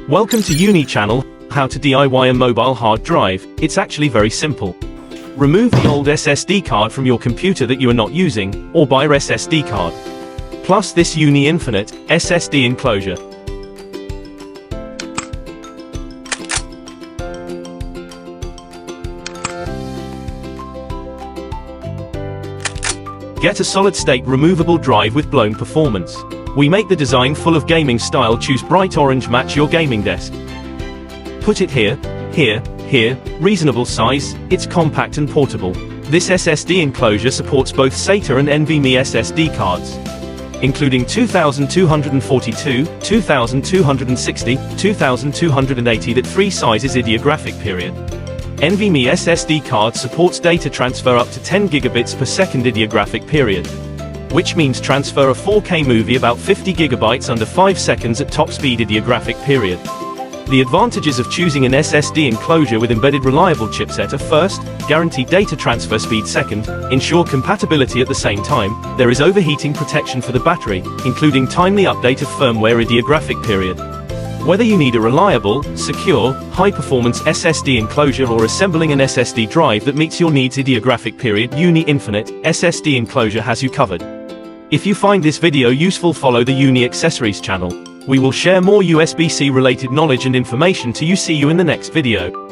Welcome to Uni channel, how to DIY a mobile hard drive. It's actually very simple. Remove the old SSD card from your computer that you are not using, or buy your SSD card. Plus this Uni Infinite SSD enclosure. Get a solid-state removable drive with blown performance. We make the design full of gaming style. Choose bright orange, match your gaming desk. Put it here, here, here, reasonable size, it's compact and portable. This SSD enclosure supports both SATA and NVMe SSD cards, including 2242, 2260, 2280 that 3 sizes ideographic period. NVMe SSD card supports data transfer up to 10 gigabits per second ideographic period, which means transfer a 4K movie about 50 gigabytes under 5 seconds at top speed ideographic period. The advantages of choosing an SSD enclosure with embedded reliable chipset are: first, guaranteed data transfer speed; second, ensure compatibility at the same time. There is overheating protection for the battery, including timely update of firmware ideographic period. Whether you need a reliable, secure, high-performance SSD enclosure or assembling an SSD drive that meets your needs ideographic period, Uni Infinite SSD enclosure has you covered. If you find this video useful, follow the Uni Accessories channel. We will share more USB-C related knowledge and information to you. See you in the next video.